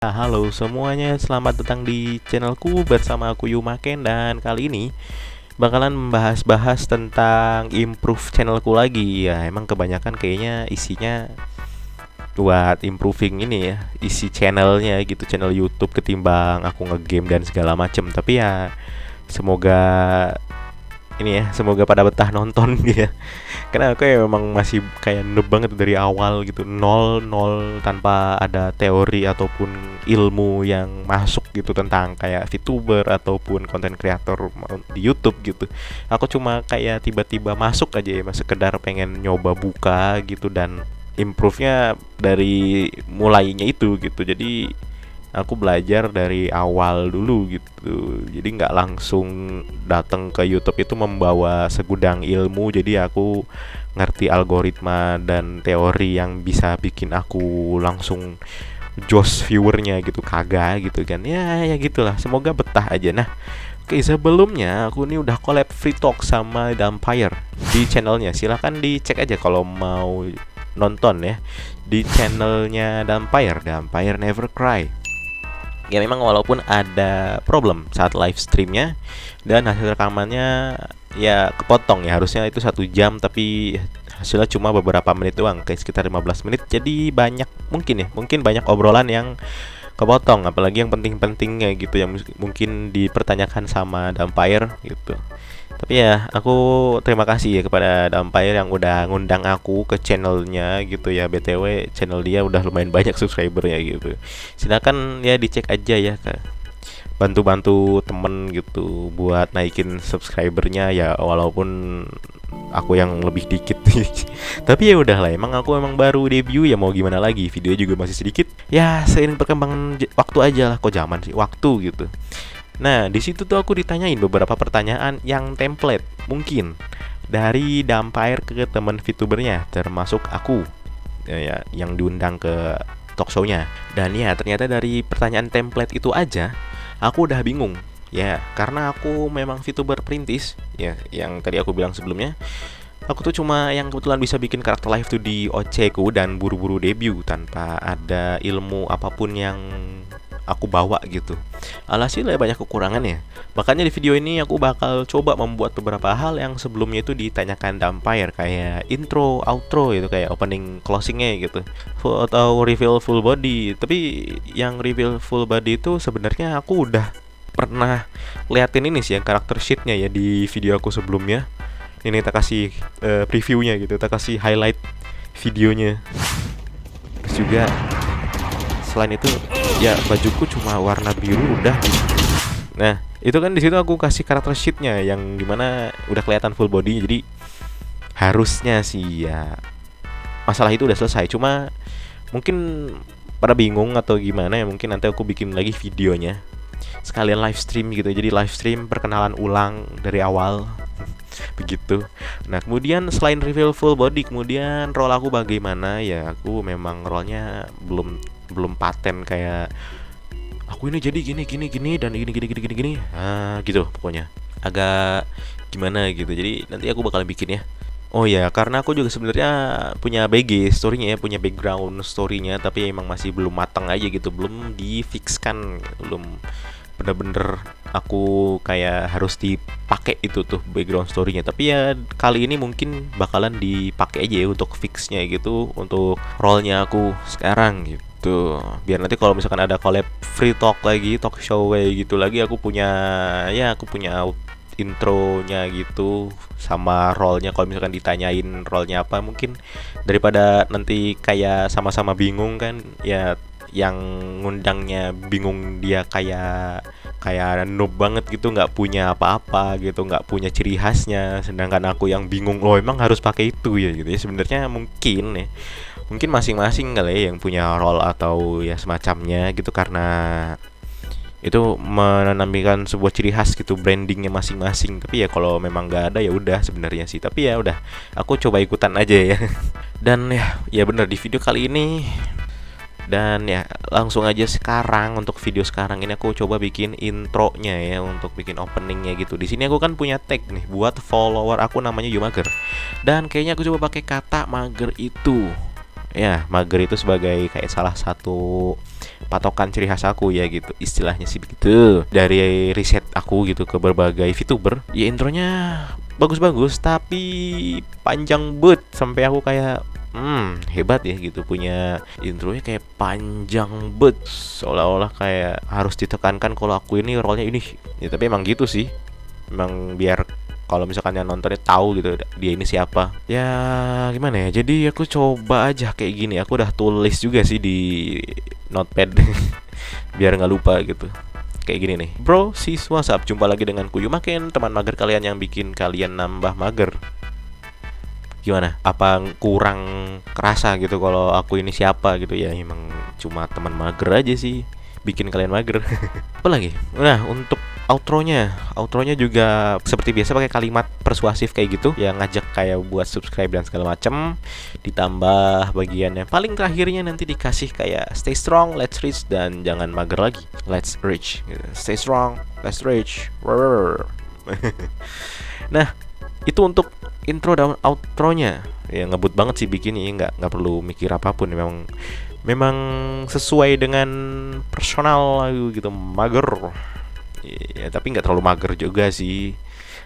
Halo semuanya, selamat datang di channelku bersama aku Yumaken. Dan kali ini bakalan membahas-bahas tentang improve channelku lagi. Ya emang kebanyakan kayaknya isinya buat improving ini ya, isi channelnya gitu, channel YouTube ketimbang aku ngegame dan segala macem. Tapi ya semoga ini ya, semoga pada betah nonton gitu ya. Karena aku ya memang masih kayak noob banget dari awal gitu, nol nol tanpa ada teori ataupun ilmu yang masuk gitu tentang kayak VTuber ataupun konten kreator di YouTube gitu. Aku cuma kayak tiba-tiba masuk aja ya, sekedar pengen nyoba buka gitu dan improve-nya dari mulainya itu gitu. Jadi aku belajar dari awal dulu gitu, jadi nggak langsung datang ke YouTube itu membawa segudang ilmu. Jadi aku ngerti algoritma dan teori yang bisa bikin aku langsung jos viewernya gitu, kagak gitu kan ya gitulah. Semoga betah aja. Nah, oke, sebelumnya aku ini udah collab free talk sama Dampire di channelnya. Silahkan dicek aja kalau mau nonton ya, di channelnya Dampire Never Cry. Ya memang walaupun ada problem saat live streamnya dan hasil rekamannya ya kepotong ya, harusnya itu 1 jam tapi hasilnya cuma beberapa menit doang, kayak sekitar 15 menit. Jadi banyak mungkin banyak obrolan yang kepotong, apalagi yang penting-pentingnya gitu yang mungkin dipertanyakan sama Dampire gitu. Tapi ya aku terima kasih ya kepada Dampire yang udah ngundang aku ke channelnya gitu ya. BTW channel dia udah lumayan banyak subscribernya gitu. Silakan ya dicek aja ya, bantu-bantu temen gitu buat naikin subscribernya ya, walaupun aku yang lebih dikit. Tapi ya udahlah, emang baru debut ya, mau gimana lagi, video juga masih sedikit ya, seiring perkembangan waktu aja lah, kok zaman sih waktu gitu. Nah, di situ tuh aku ditanyain beberapa pertanyaan yang template mungkin dari Dampire ke temen VTubernya, termasuk aku ya, yang diundang ke talk show-nya. Dan ya ternyata dari pertanyaan template itu aja aku udah bingung. Ya, karena aku memang VTuber perintis ya, yang tadi aku bilang sebelumnya. Aku tuh cuma yang kebetulan bisa bikin karakter live tuh di OC ku dan buru-buru debut tanpa ada ilmu apapun yang aku bawa gitu. Alhasil ya banyak kekurangannya. Makanya di video ini aku bakal coba membuat beberapa hal yang sebelumnya itu ditanyakan Dampire, kayak intro, outro itu, kayak opening, closingnya gitu, atau reveal full body. Tapi yang reveal full body itu sebenarnya aku udah pernah liatin ini sih, yang karakter sheetnya ya, di video aku sebelumnya. Ini tak kasih previewnya gitu, tak kasih highlight videonya. Terus juga selain itu ya bajuku cuma warna biru udah gitu. Nah itu kan di situ aku kasih karakter sheetnya yang dimana udah kelihatan full body. Jadi harusnya sih ya masalah itu udah selesai. Cuma mungkin pada bingung atau gimana ya, mungkin nanti aku bikin lagi videonya sekalian live stream gitu. Jadi live stream perkenalan ulang dari awal begitu. Nah kemudian selain reveal full body, kemudian role aku bagaimana ya, aku memang role-nya belum paten, kayak aku ini jadi gini dan gini gitu pokoknya, agak gimana gitu. Jadi nanti aku bakal bikin ya. Oh ya, karena aku juga sebenarnya punya BG story-nya ya, punya background story-nya, tapi emang masih belum matang aja gitu, belum difixkan, belum bener-bener aku kayak harus dipakai itu tuh background story-nya. Tapi ya kali ini mungkin bakalan dipakai aja ya untuk fixnya gitu, untuk role-nya aku sekarang gitu. Biar nanti kalau misalkan ada collab free talk lagi, talk show kayak gitu lagi, aku punya intronya gitu sama role-nya. Kalau misalkan ditanyain role-nya apa, mungkin daripada nanti kayak sama-sama bingung kan ya, yang ngundangnya bingung, dia kayak noob banget gitu, nggak punya apa-apa gitu, nggak punya ciri khasnya, sedangkan aku yang bingung loh emang harus pakai itu ya gitu ya. Sebenarnya mungkin masing-masing kali ya yang punya role atau ya semacamnya gitu, karena itu menanamkan sebuah ciri khas gitu, brandingnya masing-masing. Tapi ya kalau memang nggak ada ya udah sebenarnya sih, tapi ya udah aku coba ikutan aja ya. Dan ya bener, di video kali ini, dan ya langsung aja sekarang, untuk video sekarang ini aku coba bikin intronya ya, untuk bikin openingnya gitu. Di sini aku kan punya tag nih buat follower aku, namanya Yumager, dan kayaknya aku coba pakai kata mager itu. Ya, mager itu sebagai kayak salah satu patokan ciri khas aku ya gitu, istilahnya sih begitu. Dari riset aku gitu ke berbagai VTuber, ya intronya bagus-bagus tapi panjang banget sampai aku kayak hebat ya gitu, punya intronya kayak panjang bet, seolah-olah kayak harus ditekankan kalau aku ini role-nya ini ya. Tapi emang gitu sih, emang biar kalau misalkan yang nontonnya tahu gitu dia ini siapa. Ya gimana ya, jadi aku coba aja kayak gini. Aku udah tulis juga sih di notepad biar nggak lupa gitu. Kayak gini nih, bro, sis, WhatsApp, jumpa lagi dengan Kuyumaken, teman mager kalian yang bikin kalian nambah mager. Gimana? Apa kurang kerasa gitu kalau aku ini siapa gitu ya? Emang cuma teman mager aja sih, bikin kalian mager. Apa lagi? Nah, untuk outronya juga seperti biasa pakai kalimat persuasif kayak gitu, yang ngajak kayak buat subscribe dan segala macem. Ditambah bagiannya paling terakhirnya nanti dikasih kayak stay strong, let's reach, dan jangan mager lagi, let's reach. Stay strong, let's reach. Nah, itu untuk intro dan outronya. Ya ngebut banget sih bikinnya, nggak perlu mikir apapun. Memang sesuai dengan personal gitu, mager. Ya, tapi nggak terlalu mager juga sih,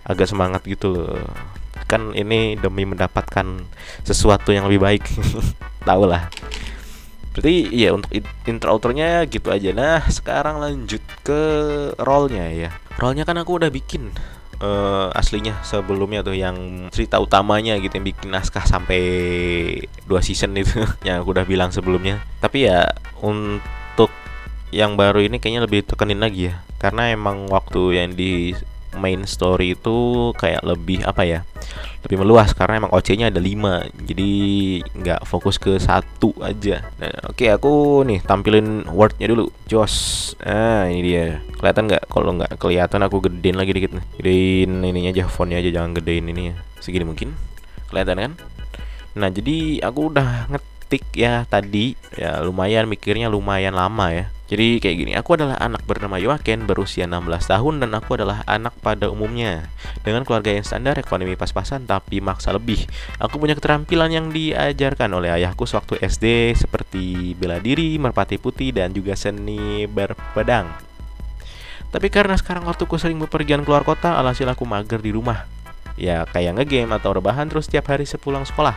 agak semangat gitu loh. Kan ini demi mendapatkan sesuatu yang lebih baik. Tahu lah. Berarti ya untuk intro outronya gitu aja. Nah, sekarang lanjut ke role-nya ya. Role-nya kan aku udah bikin aslinya sebelumnya tuh, yang cerita utamanya gitu, yang bikin naskah sampai 2 season itu yang aku udah bilang sebelumnya. Tapi ya untuk yang baru ini kayaknya lebih tekenin lagi ya, karena emang waktu yang di main story itu kayak lebih lebih meluas, karena emang OC-nya ada 5, jadi nggak fokus ke satu aja. Nah, oke, aku nih tampilin wordnya dulu, Jos. Nah, ini dia, kelihatan nggak? Kalau nggak kelihatan aku gedein lagi dikit nih, gedein ininya aja, fontnya aja, jangan gedein ini ya, segini mungkin, kelihatan kan? Nah, jadi aku udah ngetik ya tadi, ya lumayan mikirnya, lumayan lama ya. Jadi kayak gini, aku adalah anak bernama Yoaken, berusia 16 tahun, dan aku adalah anak pada umumnya, dengan keluarga yang standar, ekonomi pas-pasan, tapi maksa lebih. Aku punya keterampilan yang diajarkan oleh ayahku sewaktu SD, seperti bela diri, merpati putih, dan juga seni berpedang. Tapi karena sekarang waktuku sering bepergian keluar kota, alhasil aku mager di rumah. Ya kayak ngegame atau rebahan terus setiap hari sepulang sekolah.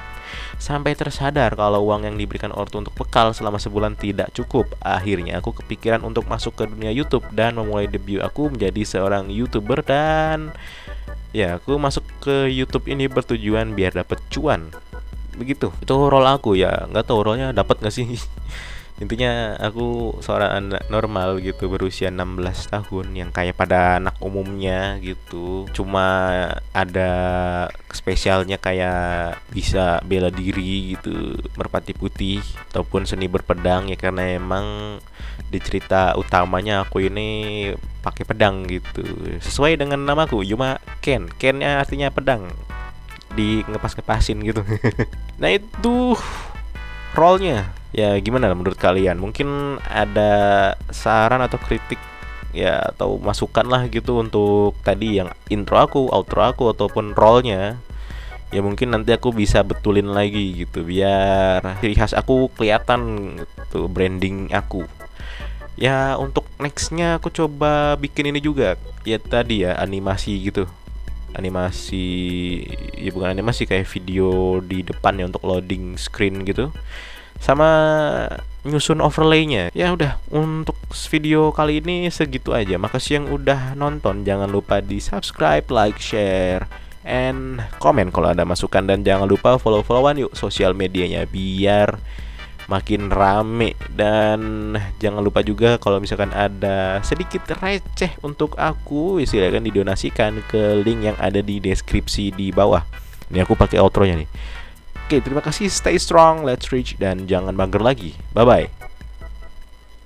Sampai tersadar kalau uang yang diberikan ortu untuk bekal selama sebulan tidak cukup. Akhirnya aku kepikiran untuk masuk ke dunia YouTube dan memulai debut aku menjadi seorang YouTuber. Dan ya aku masuk ke YouTube ini bertujuan biar dapet cuan. Begitu. Itu role aku ya. Nggak tahu role-nya dapat nggak sih. Intinya aku seorang anak normal gitu, berusia 16 tahun, yang kayak pada anak umumnya gitu. Cuma ada spesialnya kayak bisa bela diri gitu, merpati putih, ataupun seni berpedang ya, karena emang di cerita utamanya aku ini pakai pedang gitu. Sesuai dengan namaku, Yuma Ken. Kennya artinya pedang, di ngepas-ngepasin gitu. Nah, itu role-nya. Ya gimana menurut kalian? Mungkin ada saran atau kritik ya, atau masukan lah gitu untuk tadi yang intro aku, outro aku, ataupun role-nya. Ya mungkin nanti aku bisa betulin lagi gitu, biar ciri khas aku kelihatan gitu, branding aku. Ya untuk nextnya aku coba bikin ini juga. Ya tadi ya, animasi gitu. Animasi, ya bukan animasi, kayak video di depan ya untuk loading screen gitu, sama nyusun overlaynya. Ya udah, untuk video kali ini segitu aja. Makasih yang udah nonton. Jangan lupa di subscribe, like, share, and comment kalau ada masukan. Dan jangan lupa follow-followan yuk sosial medianya biar makin rame. Dan jangan lupa juga kalau misalkan ada sedikit receh untuk aku, silakan didonasikan ke link yang ada di deskripsi di bawah. Ini aku pakai outro-nya nih. Oke, terima kasih, stay strong, let's reach, dan jangan mager lagi. Bye-bye.